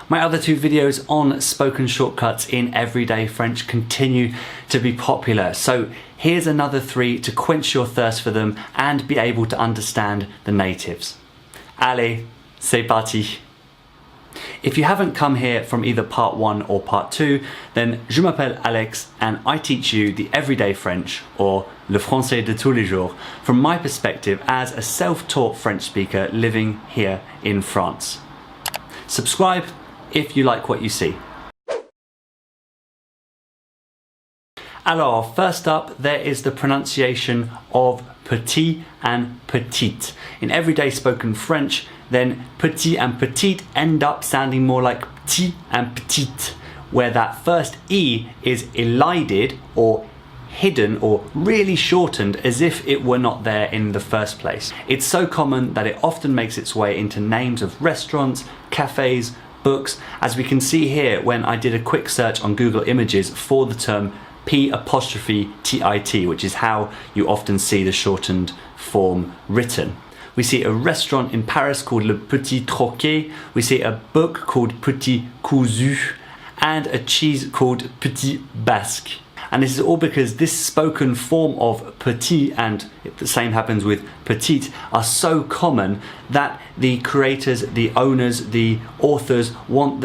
My other two videos on spoken shortcuts in everyday French continue to be popular, so here's another 3 to quench your thirst for them and be able to understand the natives. Allez, c'est parti! If you haven't come here from either part 1 or part 2, then je m'appelle Alex and I teach you the everyday French, or le français de tous les jours, from my perspective as a self-taught French speaker living here in France. Subscribe if you like what you see. Alors, first up, there is the pronunciation of petit and petite. In everyday spoken French, then petit and petite end up sounding more like petit and petite, where that first E is elided or hidden or really shortened as if it were not there in the first place. It's so common that it often makes its way into names of restaurants, cafes, books, as we can see here when I did a quick search on Google Images for the term P''TIT, which is how you often see the shortened form written. We see a restaurant in Paris called Le Petit Troquet, we see a book called Petit Cousu, and a cheese called Petit Basque. And this is all because this spoken form of petit, and the same happens with petite, are so common that the creators, the owners, the authors want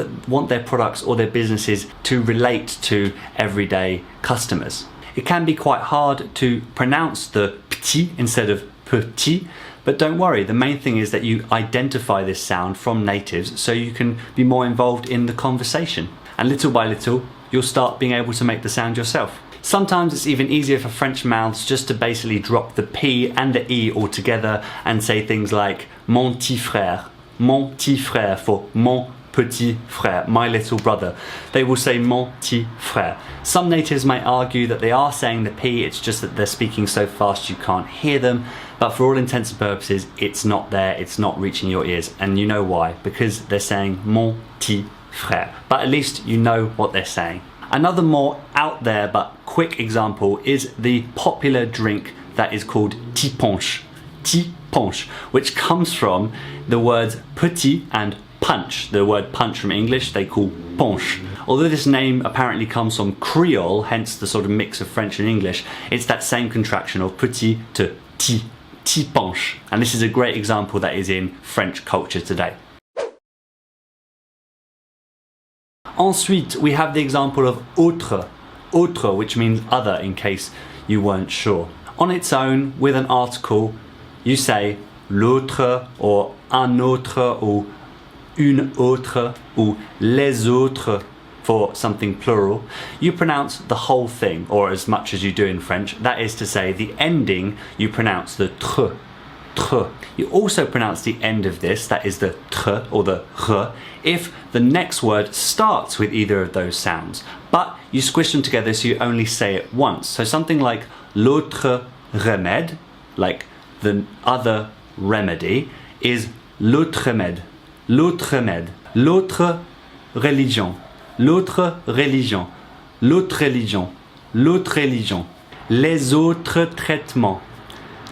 their products or their businesses to relate to everyday customers. It can be quite hard to pronounce the petit instead of petit, but don't worry, the main thing is that you identify this sound from natives so you can be more involved in the conversation. And little by little, you'll start being able to make the sound yourself. Sometimes it's even easier for French mouths just to basically drop the P and the E all together and say things like mon petit frère for mon petit frère, my little brother. They will say mon petit frère. Some natives might argue that they are saying the P, it's just that they're speaking so fast you can't hear them, but for all intents and purposes, it's not there, it's not reaching your ears, and you know why, because they're saying mon petit frère, but at least you know what they're saying. Another more out there but quick example is the popular drink that is called tiponche, which comes from the words petit and punch. The word punch from English they call ponche. Although this name apparently comes from Creole, hence the sort of mix of French and English, it's that same contraction of petit to tiponche. And this is a great example that is in French culture today. Ensuite, we have the example of autre, which means other, in case you weren't sure. On its own, with an article, you say l'autre or un autre or une autre or les autres for something plural. You pronounce the whole thing, or as much as you do in French. That is to say, the ending, you pronounce the tre. You also pronounce the end of this, that is the tre or the re, if the next word starts with either of those sounds, but you squish them together so you only say it once. So something like l'autre remède, like the other remedy, is l'autre remède, l'autre remède, l'autre religion, l'autre religion, l'autre religion, l'autre religion, les autres traitements,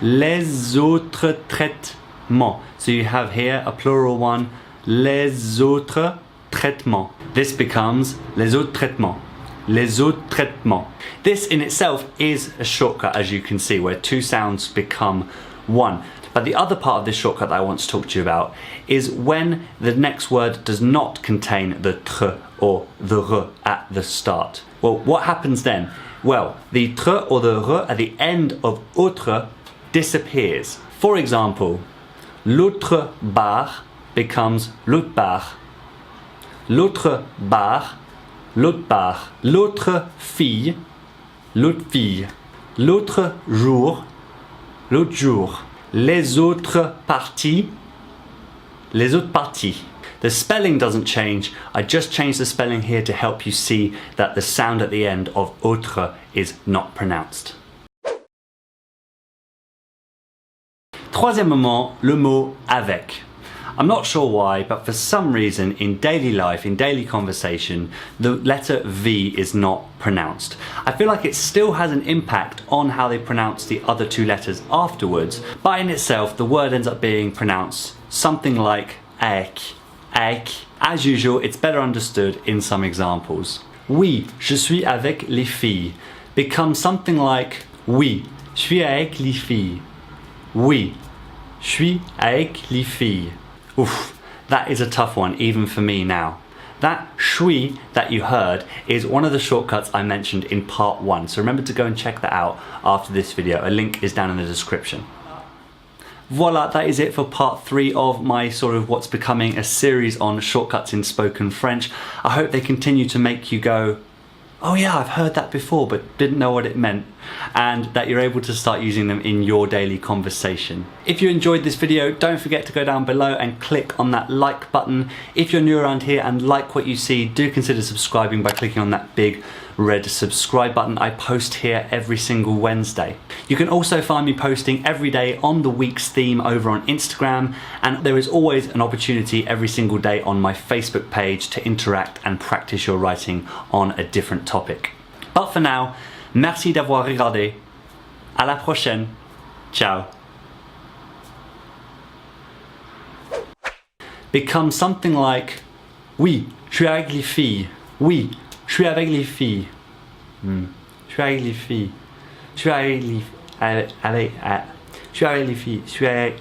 les autres traitements. So you have here a plural one, les autres traitements. This becomes les autres traitements, les autres traitements. This in itself is a shortcut, as you can see, where two sounds become one. But the other part of this shortcut that I want to talk to you about is when the next word does not contain the tr or the r at the start. Well, what happens then? Well, the tr or the r at the end of autre disappears. For example, l'autre bar becomes l'autre bar, l'autre bar, l'autre bar, l'autre fille, l'autre jour, l'autre jour, les autres parties, les autres parties. The spelling doesn't change, I just changed the spelling here to help you see that the sound at the end of autre is not pronounced. Troisièmement, le mot avec. I'm not sure why, but for some reason in daily life, in daily conversation, the letter V is not pronounced. I feel like it still has an impact on how they pronounce the other two letters afterwards, but in itself the word ends up being pronounced something like avec, avec, As usual, it's better understood in some examples. Oui, je suis avec les filles becomes something like oui, je suis avec les filles. Oui, je suis avec les filles. Oof, that is a tough one even for me now. That suis that you heard is one of the shortcuts I mentioned in part 1, so remember to go and check that out after this video. A link is down in the description. Voila, that is it for part 3 of my sort of what's becoming a series on shortcuts in spoken French. I hope they continue to make you go, oh yeah, I've heard that before but didn't know what it meant, and that you're able to start using them in your daily conversation. If you enjoyed this video, don't forget to go down below and click on that like button. If you're new around here and like what you see, do consider subscribing by clicking on that big red subscribe button. I post here every single Wednesday. You can also find me posting every day on the week's theme over on Instagram, and there is always an opportunity every single day on my Facebook page to interact and practice your writing on a different topic. But for now, merci d'avoir regardé. À la prochaine. Ciao. Become something like oui, je suis avec les filles. Oui, je suis avec les filles. Je suis avec les filles. Je suis avec les filles. Je suis avec les filles. Je suis avec